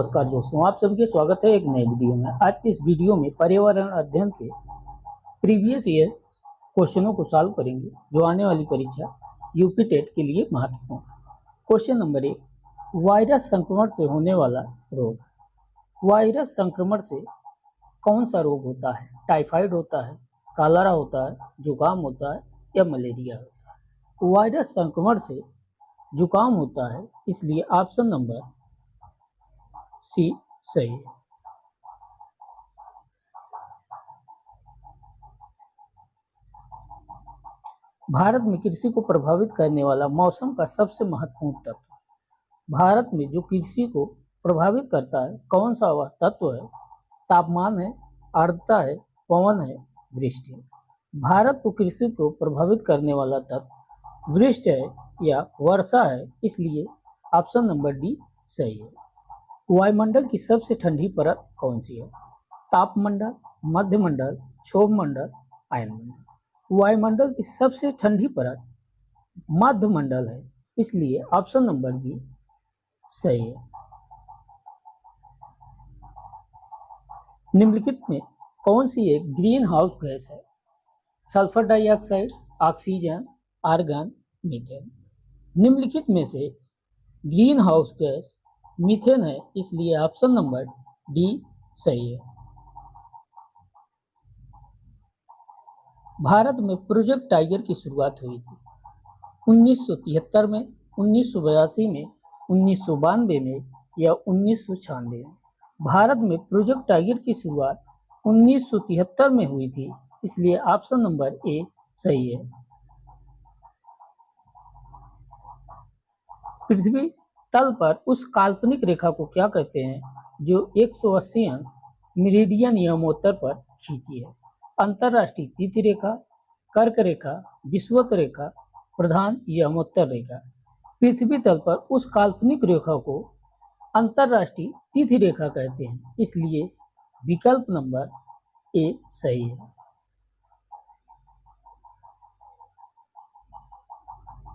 नमस्कार दोस्तों, आप सभी का स्वागत है एक नए वीडियो में। आज के इस वीडियो में पर्यावरण अध्ययन के प्रीवियस ईयर क्वेश्चनों को सॉल्व करेंगे जो आने वाली परीक्षा यूपी टेट के लिए महत्वपूर्ण है। क्वेश्चन नंबर 1, वायरस संक्रमण से होने वाला रोग। वायरस संक्रमण से कौन सा रोग होता है? टाइफाइड होता है, कॉलरा होता है, जुकाम होता है या मलेरिया होता है? वायरस संक्रमण से जुकाम होता है, इसलिए ऑप्शन नंबर सी सही है। भारत में कृषि को प्रभावित करने वाला मौसम का सबसे महत्वपूर्ण तत्व। भारत में जो कृषि को प्रभावित करता है कौन सा वह तत्व है? तापमान है, आर्द्रता है, पवन है, वृष्टि है। भारत को कृषि को प्रभावित करने वाला तत्व वृष्टि है या वर्षा है, इसलिए ऑप्शन नंबर डी सही है। वायुमंडल की सबसे ठंडी परत कौन सी है? तापमंडल, मध्यमंडल, क्षोभमंडल, आयनमंडल। वायुमंडल की सबसे ठंडी परत मध्यमंडल है, इसलिए ऑप्शन नंबर बी सही है। निम्नलिखित में कौन सी एक ग्रीन हाउस गैस है? Sulphur dioxide, oxygen, argon, methane. निम्नलिखित में से ग्रीन हाउस गैस मीथेन है, इसलिए ऑप्शन नंबर डी सही है। भारत में प्रोजेक्ट टाइगर की शुरुआत हुई थी 1973 में, 1982 में, 1992 में या 1996 में? भारत में प्रोजेक्ट टाइगर की शुरुआत 1973 में हुई थी, इसलिए ऑप्शन नंबर ए सही है। पृथ्वी तल पर उस काल्पनिक रेखा को क्या कहते हैं जो 180 अंश मेरिडियन यमोत्तर पर खींची है? अंतरराष्ट्रीय तिथि रेखा, कर्क रेखा, विषुवत रेखा, प्रधान यमोत्तर रेखा। पृथ्वी तल पर उस काल्पनिक रेखा को अंतरराष्ट्रीय तिथि रेखा कहते हैं, इसलिए विकल्प नंबर ए सही है।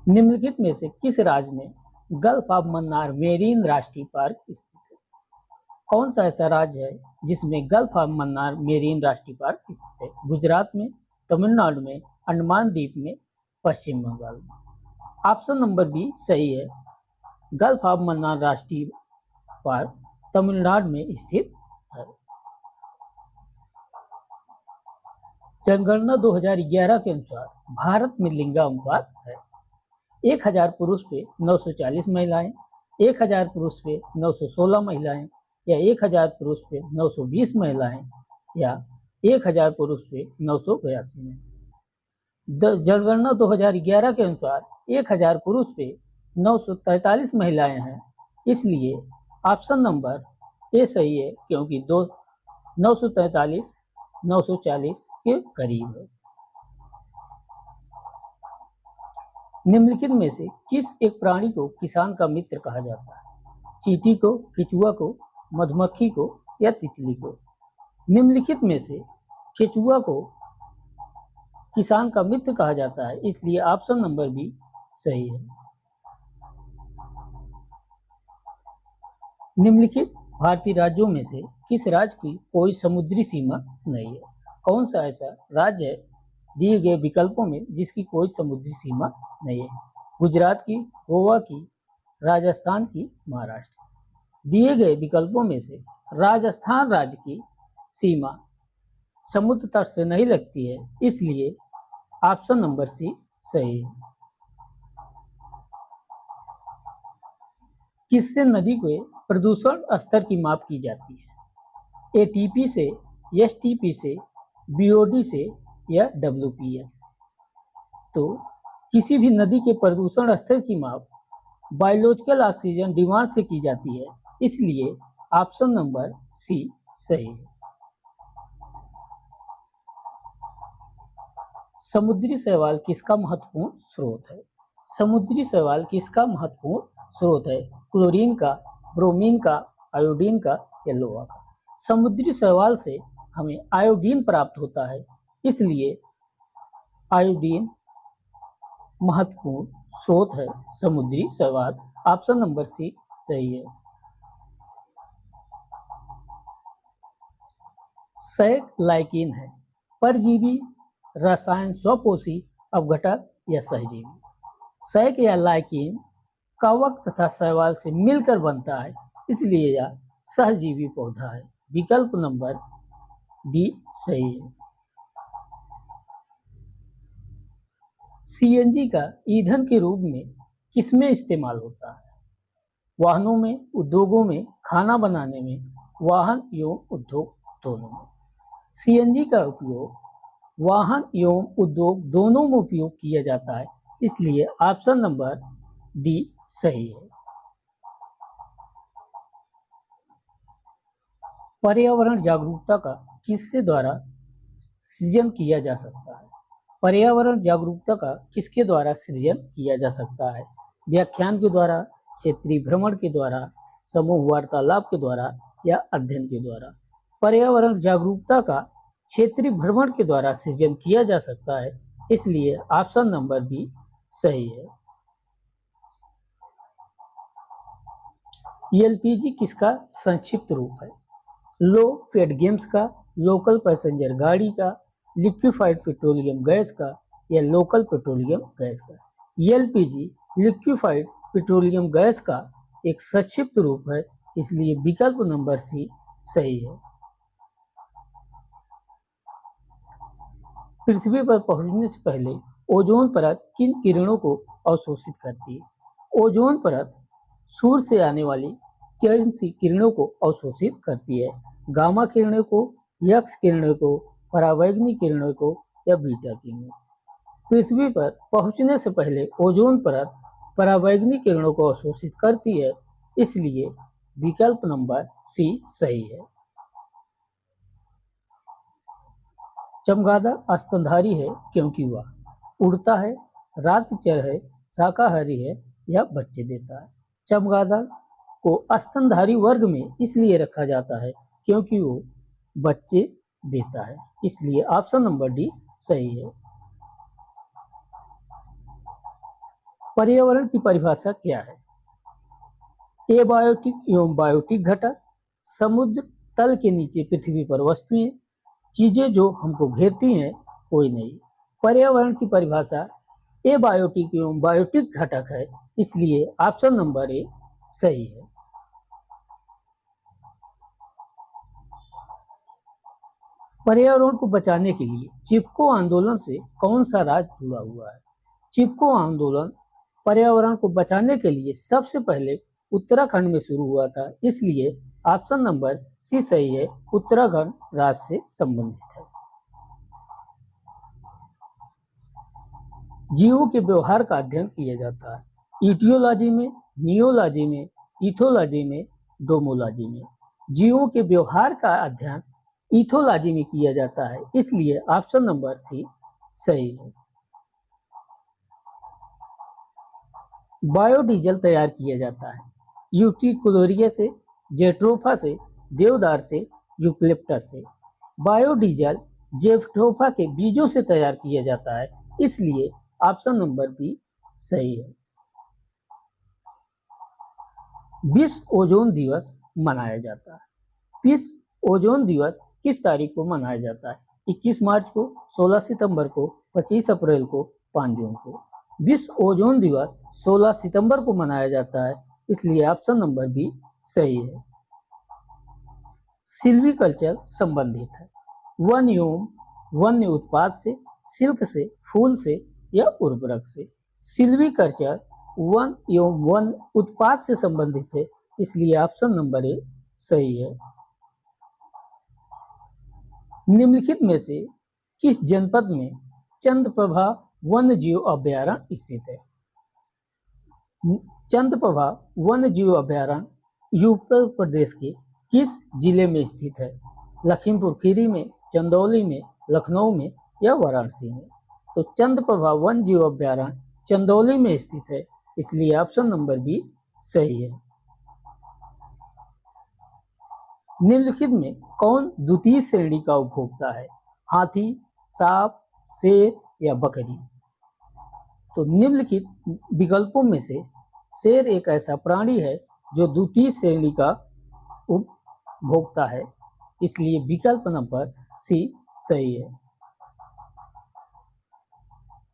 निम्नलिखित में से किस राज्य में गल्फ ऑफ मन्नार मेरीन राष्ट्रीय पार्क स्थित है? कौन सा ऐसा राज्य है जिसमें गल्फ ऑफ मन्नार मेरीन राष्ट्रीय पार्क स्थित है? गुजरात में, तमिलनाडु में, अंडमान द्वीप में, पश्चिम बंगाल में? ऑप्शन नंबर बी सही है। गल्फ ऑफ मन्नार राष्ट्रीय पार्क तमिलनाडु में स्थित है। जनगणना 2011 के अनुसार भारत में लिंगानुपात है 1000 पुरुष पे 940 महिलाएं, 1000 पुरुष पे 916 महिलाएं या 1000 पुरुष पे 920 महिलाएं या 1000 पुरुष पे 982 में? जनगणना 2011 के अनुसार 1000 पुरुष पे 943 महिलाएं हैं, इसलिए ऑप्शन नंबर ए सही है, क्योंकि 943 940 के करीब है। निम्नलिखित में से किस एक प्राणी को किसान का मित्र कहा जाता है? चींटी को, केंचुआ को, मधुमक्खी को या तितली को? निम्नलिखित में से केंचुआ को किसान का मित्र कहा जाता है, इसलिए ऑप्शन नंबर बी सही है। निम्नलिखित भारतीय राज्यों में से किस राज्य की कोई समुद्री सीमा नहीं है? कौन सा ऐसा राज्य है दिए गए विकल्पों में जिसकी कोई समुद्री सीमा नहीं है? गुजरात की, गोवा की, राजस्थान की, महाराष्ट्र। दिए गए विकल्पों में से राजस्थान राज्य की सीमा समुद्र तट से नहीं लगती है, इसलिए ऑप्शन नंबर सी सही है। किससे नदी के प्रदूषण स्तर की माप की जाती है? एटीपी से, एसटीपी से, बीओडी से या डब्ल्यूपीएल से? तो किसी भी नदी के प्रदूषण स्तर की माप बायोलॉजिकल ऑक्सीजन डिमांड से की जाती है, इसलिए ऑप्शन नंबर सी सही है। समुद्री शैवाल किसका महत्वपूर्ण स्रोत है? समुद्री शैवाल किसका महत्वपूर्ण स्रोत है? क्लोरीन का, ब्रोमीन का, आयोडीन का या लोहा का? समुद्री शैवाल से हमें आयोडीन प्राप्त होता है, इसलिए आयोडीन महत्वपूर्ण स्रोत है समुद्री शैवाल। ऑप्शन नंबर सी सही है। सैक लाइकिन है, परजीवी, रसायन स्वपोषी, अपघटक या सहजीवी। सैक या लाइकिन कवक तथा शैवाल से मिलकर बनता है, इसलिए यह सहजीवी पौधा है। विकल्प नंबर डी सही है। सीएनजी का ईंधन के रूप में किसमें इस्तेमाल होता है? वाहनों में, उद्योगों में, खाना बनाने में, वाहन एवं उद्योग दोनों में। सीएनजी का उपयोग वाहन एवं उद्योग दोनों में उपयोग किया जाता है, इसलिए ऑप्शन नंबर डी सही है। पर्यावरण जागरूकता का किसके द्वारा सृजन किया जा सकता है? पर्यावरण जागरूकता का किसके द्वारा सृजन किया जा सकता है? व्याख्यान के द्वारा, क्षेत्रीय भ्रमण के द्वारा, समूह वार्तालाप के द्वारा या अध्ययन के द्वारा? पर्यावरण जागरूकता का क्षेत्रीय भ्रमण के द्वारा सृजन किया जा सकता है, इसलिए ऑप्शन नंबर बी सही है। एलपीजी किसका संक्षिप्त रूप है? लो फेड गेम्स का, लोकल पैसेंजर गाड़ी का, लिक्विफाइड पेट्रोलियम गैस का या लोकल पेट्रोलियम गैस का? एलपीजी लिक्विफाइड पेट्रोलियम गैस का एक संक्षिप्त रूप है, इसलिए विकल्प नंबर सी सही है। पृथ्वी पर पहुंचने से पहले ओजोन परत किन किरणों को अवशोषित करती है? ओजोन परत सूर्य से आने वाली कौन सी किरणों को अवशोषित करती है? गामा किरणों को, एक्स किरणों को, परावैंगनिक किरणों को या बीटा किरणों? पृथ्वी पर पहुंचने से पहले ओजोन परत परावैंगनिक किरणों को अवशोषित करती है, इसलिए विकल्प नंबर सी सही है। चमगादड़ स्तनधारी है क्योंकि वह उड़ता है, रातचर है, शाकाहारी है या बच्चे देता है? चमगादड़ को स्तनधारी वर्ग में इसलिए रखा जाता है क्योंकि वो बच्चे देता है, इसलिए ऑप्शन नंबर डी सही है। पर्यावरण की परिभाषा क्या है? एबायोटिक एवं बायोटिक घटक, समुद्र तल के नीचे पृथ्वी पर वस्तुएं, चीजें जो हमको घेरती हैं, कोई नहीं। पर्यावरण की परिभाषा एबायोटिक एवं बायोटिक घटक है, इसलिए ऑप्शन नंबर ए सही है। पर्यावरण को बचाने के लिए चिपको आंदोलन से कौन सा राज्य जुड़ा हुआ है? चिपको आंदोलन पर्यावरण को बचाने के लिए सबसे पहले उत्तराखंड में शुरू हुआ था, इसलिए ऑप्शन नंबर सी सही है, उत्तराखंड राज्य से संबंधित है। जीवों के व्यवहार का अध्ययन किया जाता है इटियोलॉजी में, नियोलॉजी में, इथोलॉजी में, डोमोलॉजी में। जीवों के व्यवहार का अध्ययन इथोलॉजी में किया जाता है, इसलिए ऑप्शन नंबर सी सही है। बायोडीजल तैयार किया जाता है यूट्रिकुलोरिया से, जेट्रोफा से, देवदार से, यूकलिप्टस से। बायोडीजल जेट्रोफा के बीजों से तैयार किया जाता है, इसलिए ऑप्शन नंबर बी सही है। विश्व ओजोन दिवस मनाया जाता है। विश्व ओजोन दिवस किस तारीख को मनाया जाता है? 21 मार्च को, 16 सितंबर को, 25 अप्रैल को, 5 जून को? विश्व ओजोन दिवस 16 सितंबर को मनाया जाता है, इसलिए ऑप्शन नंबर बी सही है। सिल्वीकल्चर संबंधित है वन एवं वन्य उत्पाद से, सिल्क से, फूल से या उर्वरक से? सिल्वीकल्चर वन एवं वन्य उत्पाद से संबंधित है, इसलिए ऑप्शन नंबर ए सही है। निम्नलिखित में से किस जनपद में चंद्रप्रभा वन्य जीव अभयारण्य स्थित है? चंद्रप्रभा वन्य जीव अभयारण्य उत्तर प्रदेश के किस जिले में स्थित है? लखीमपुर खीरी में, चंदौली में, लखनऊ में या वाराणसी में? तो चंद्रप्रभा वन्य जीव अभयारण्य चंदौली में स्थित है, इसलिए ऑप्शन नंबर बी सही है। निम्नलिखित में कौन द्वितीय श्रेणी का उपभोक्ता है? हाथी, सांप, शेर या बकरी? तो निम्नलिखित विकल्पों में से शेर एक ऐसा प्राणी है जो द्वितीय श्रेणी का उपभोक्ता है। इसलिए विकल्प नंबर सी सही है।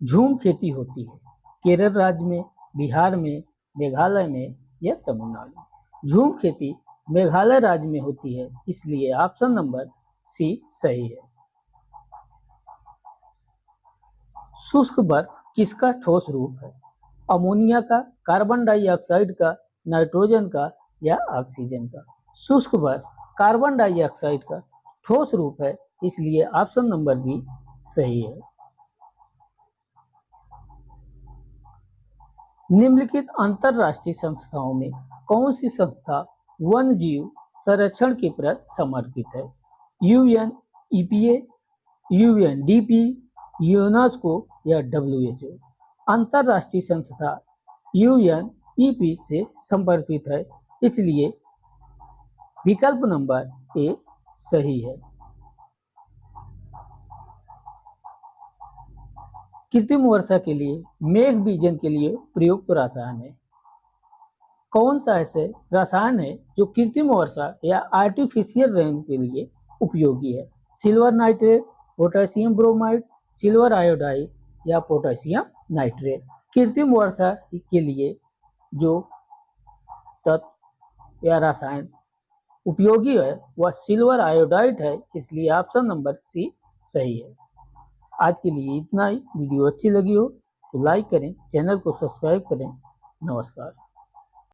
झूम खेती होती है केरल राज्य में, बिहार में, मेघालय में या तमिलनाडु में। झूम खेती मेघालय राज्य में होती है, इसलिए ऑप्शन नंबर सी सही है। शुष्क बर्फ किसका ठोस रूप है? अमोनिया का, कार्बन डाइऑक्साइड का, नाइट्रोजन का या ऑक्सीजन का? शुष्क बर्फ कार्बन डाइऑक्साइड का ठोस रूप है, इसलिए ऑप्शन नंबर बी सही है। निम्नलिखित अंतरराष्ट्रीय संस्थाओं में कौन सी संस्था वन जीव संरक्षण के प्रति समर्पित है? यूएनईपीए, यूएनडीपी, यूनेस्को या डब्ल्यूएचओ? अंतरराष्ट्रीय संस्था यूएनईपी से समर्पित है, इसलिए विकल्प नंबर ए सही है। कृत्रिम वर्षा के लिए मेघ बीजन के लिए प्रयुक्त रसायन है। कौन सा ऐसे रसायन है जो कृत्रिम वर्षा या आर्टिफिशियल रेन के लिए उपयोगी है? Silver nitrate, potassium bromide, silver iodide या पोटेशियम नाइट्रेट? कृत्रिम वर्षा के लिए जो तत्व या रसायन उपयोगी है वह सिल्वर आयोडाइड है, इसलिए ऑप्शन नंबर सी सही है। आज के लिए इतना ही। वीडियो अच्छी लगी हो तो लाइक करें, चैनल को सब्सक्राइब करें। नमस्कार।